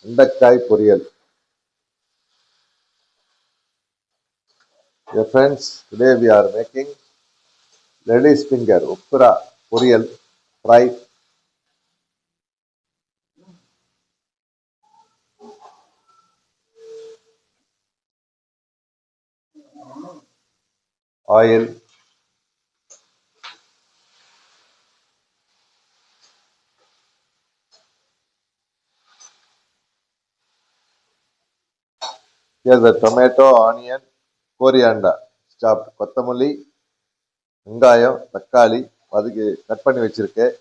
வெண்டைக்காய் பொரியல். Dear friends, today we are making lady's finger உப்புரா பொரியல் fry. Oil, here the tomato, onion, coriander chopped, கொத்தமல்லி, வெங்காயம், தக்காளி அதுக்கு கட் பண்ணி வச்சிருக்கேன்.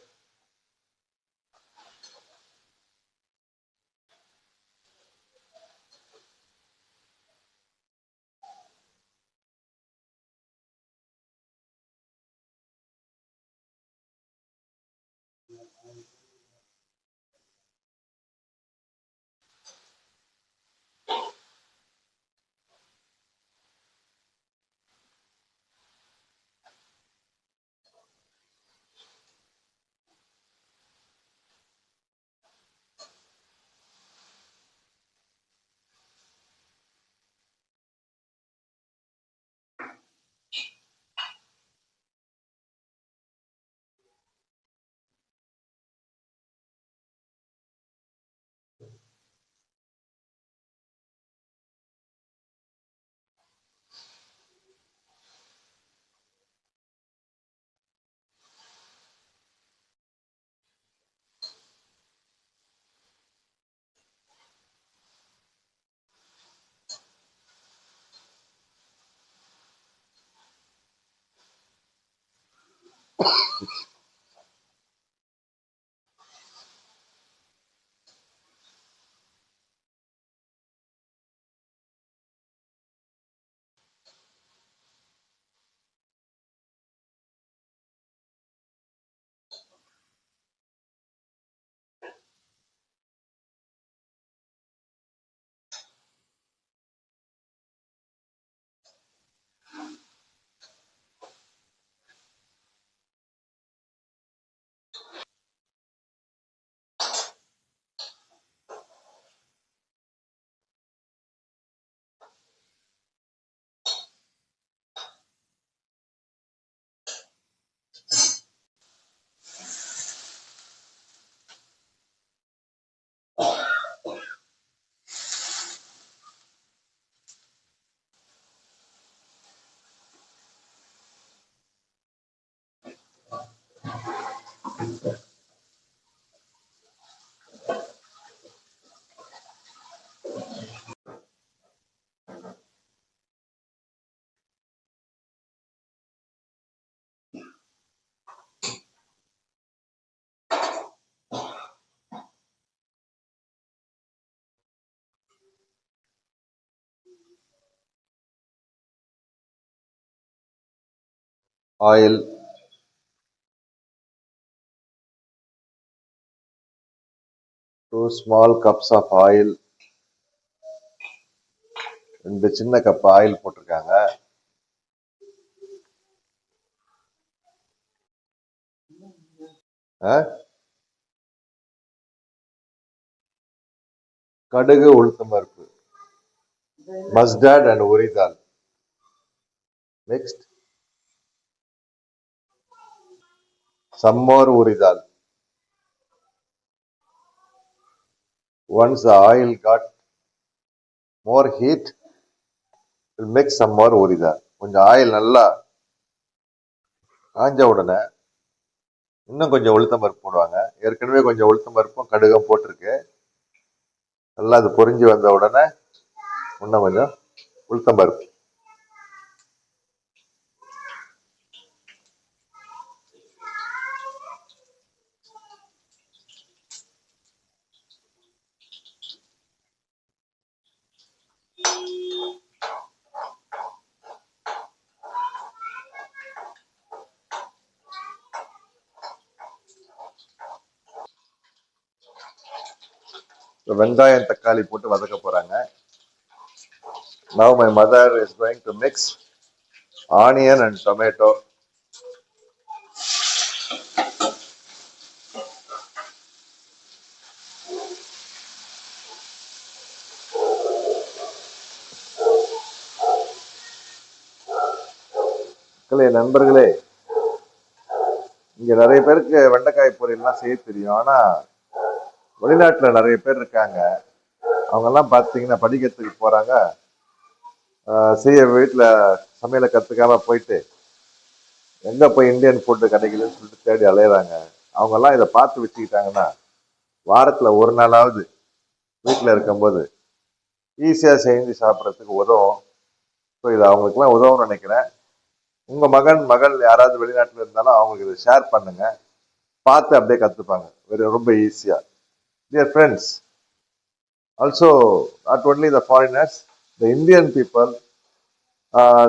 Oil, 2 small cups of oil, 2 சின்ன கப் ஆயில் போட்டிருக்காங்க. கடுகு, உளுத்தம் பருப்பு, mustard and உரிதால் mixed, some more உரிதால். Once the oil got more heat, we'll mix some more உரிதால். கொஞ்சம் ஆயில் நல்லா காஞ்ச உடனே இன்னும் கொஞ்சம் உளுத்தம் பருப்பு போடுவாங்க. ஏற்கனவே கொஞ்சம் உளுத்தம் பருப்பும் கடுகும் போட்டிருக்கு. நல்லா அது பொரிஞ்சு வந்த உடனே இன்னும் கொஞ்சம் உளுத்தம் பருப்பு. வெங்காயம் தக்காளி போட்டு வதக்க போறாங்க. Now my mother is going to mix onion and tomato. மக்களே, நண்பர்களே, இங்க நிறைய பேருக்கு வெண்டைக்காய் பொரியல்லாம் செய்ய தெரியும். ஆனா வெளிநாட்டுல நிறைய பேர் இருக்காங்க. அவங்க எல்லாம் பாத்தீங்கன்னா படிக்கிறதுக்கு போறாங்க. செய்ய வீட்டுல சமையலை கத்துக்காம போயிட்டு எங்க போய் இந்தியன் ஃபுட்டு கிடைக்கலன்னு சொல்லிட்டு தேடி அலையிறாங்க. அவங்க எல்லாம் இதை பார்த்து வச்சுக்கிட்டாங்கன்னா வாரத்துல ஒரு நாளாவது வீட்டுல இருக்கும்போது ஈஸியா செஞ்சு சாப்பிட்றதுக்கு உதவும். ஸோ இது அவங்களுக்குலாம் உதவும்னு நினைக்கிறேன். உங்க மகன் மகள் யாராவது வெளிநாட்டுல இருந்தாலும் அவங்களுக்கு இதை ஷேர் பண்ணுங்க. பார்த்து அப்படியே கத்துப்பாங்க ரொம்ப ஈஸியா. Dear friends, also not only the foreigners, the Indian people,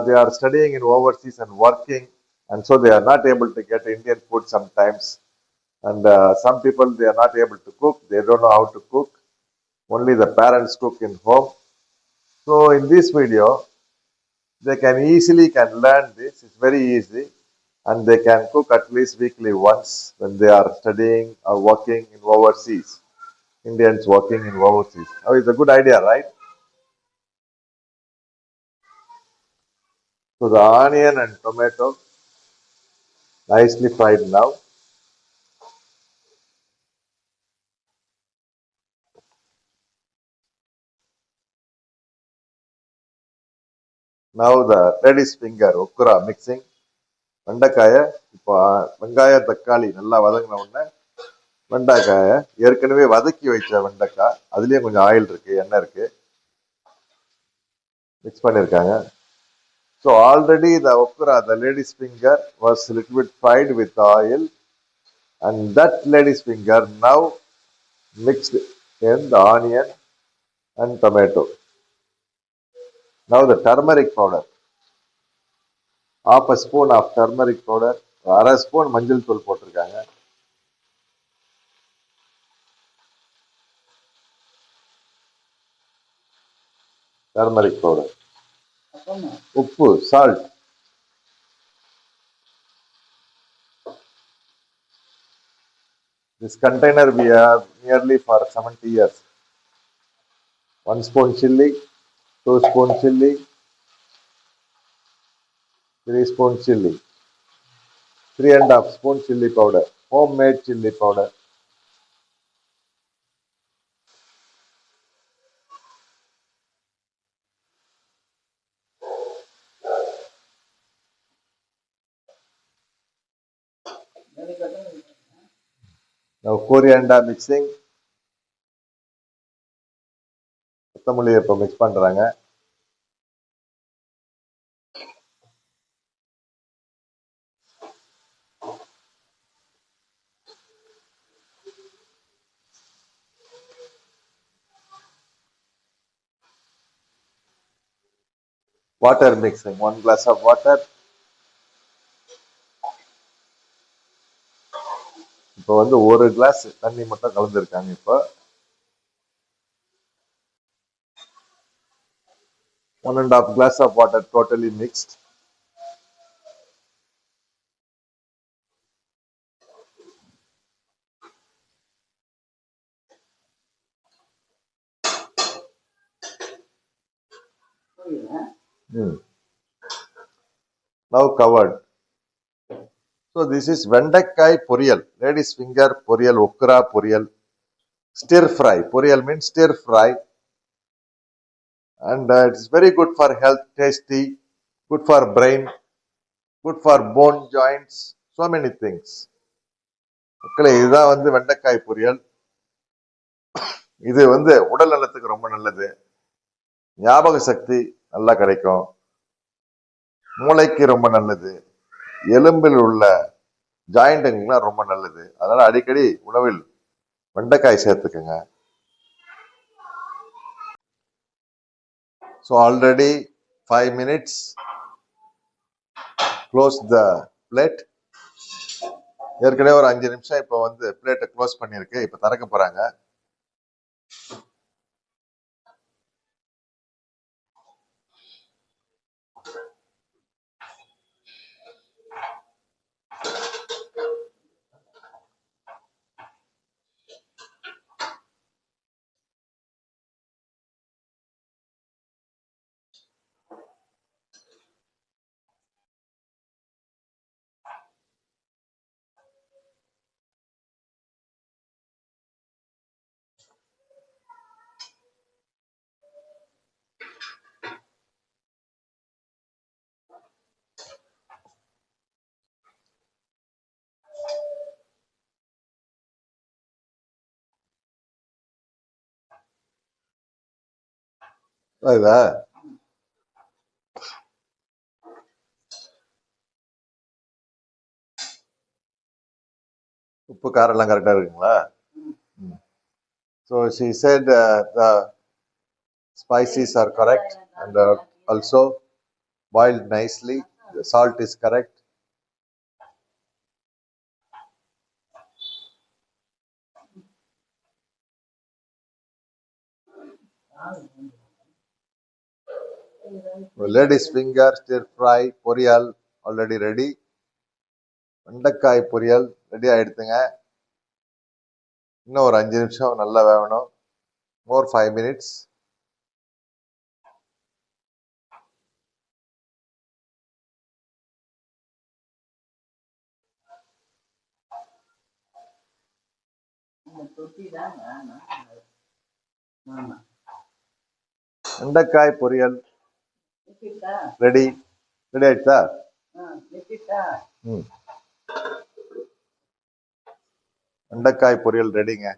they are studying in overseas and working, and so they are not able to get Indian food sometimes. And some people, they are not able to cook. They don't know how to cook. Only the parents cook in home. So in this video, they can easily can learn this. It's very easy, and they can cook at least weekly once when they are studying or working in overseas. Indians working in overseas. Oh, it's a good idea, right? So the onion and tomato nicely fried now. Now the lady's finger okra mixing. வெண்டைக்காயை இப்போ வெங்காயம் தக்காளி நல்லா வதங்கின உடனே வெண்டைக்காயை ஏற்கனவே வதக்கி வச்ச வெண்டைக்காய், அதுலேயும் கொஞ்சம் ஆயில் இருக்கு, எண்ணெய் இருக்கு, மிக்ஸ் பண்ணியிருக்காங்க. So already the okra, the lady's finger was a little bit fried with oil, and that lady's finger now mixed in the onion and tomato. Now the turmeric powder, half a spoon of turmeric powder, அரை spoon மஞ்சள் தூள் போட்டிருக்காங்க. Turmeric powder, உப்பு, salt. This container we have nearly for 70 years. 1 spoon chili, 2 spoon chili, 3 spoon chili, 3.5 spoon chili powder, homemade chili powder. Now coriander mixing. கொத்தமல்லி இப்போ mix பண்றாங்க. Water mixing, 1 glass of water. இப்போ வந்து 1 class தண்ணி மட்டும் கலந்துருக்காங்க. இப்போ 1.5 glass of water totally mixed. Now covered. So this is வெண்டைக்காய் பொரியல், lady's finger பொரியல், okra பொரியல், stir fry. பொரியல் means stir fry, and it's very good for health, tasty, good for brain, good for bone joints, so many things. மக்களே, இதுதான் வந்து வெண்டைக்காய் பொரியல். இது வந்து உடல் நலத்துக்கு ரொம்ப நல்லது. ஞாபக சக்தி நல்லா கிடைக்கும், மூளைக்கு ரொம்ப நல்லது, எலும்பில் உள்ள ஜாயிண்ட்டுங்கெல்லாம் ரொம்ப நல்லது. அதனால அடிக்கடி உணவில் வெண்டைக்காய் சேர்த்துக்குங்க. So already 5 minutes, close the plate. ஏற்கனவே ஒரு 5 நிமிஷம் இப்போ வந்து பிளேட்டை க்ளோஸ் பண்ணியிருக்கு. இப்போ திறக்க போறாங்க. அதுதா உப்பு காரம் எல்லாம் கரெக்டா இருக்குங்களா? So she said the spices are correct and also boiled nicely. The salt is correct. Lady's finger stir fry பொரியல் already ready. வெண்டைக்காய் பொரியல் ரெடி ஆயிடுத்துங்க. இன்னும் ஒரு 5 நிமிஷம் நல்லா வேகணும். More 5 minutes. வெண்டைக்காய் பொரியல் ரெடி ரெடி ஆயிடுச்சா? வெண்டைக்காய் பொரியல் ரெடிங்க.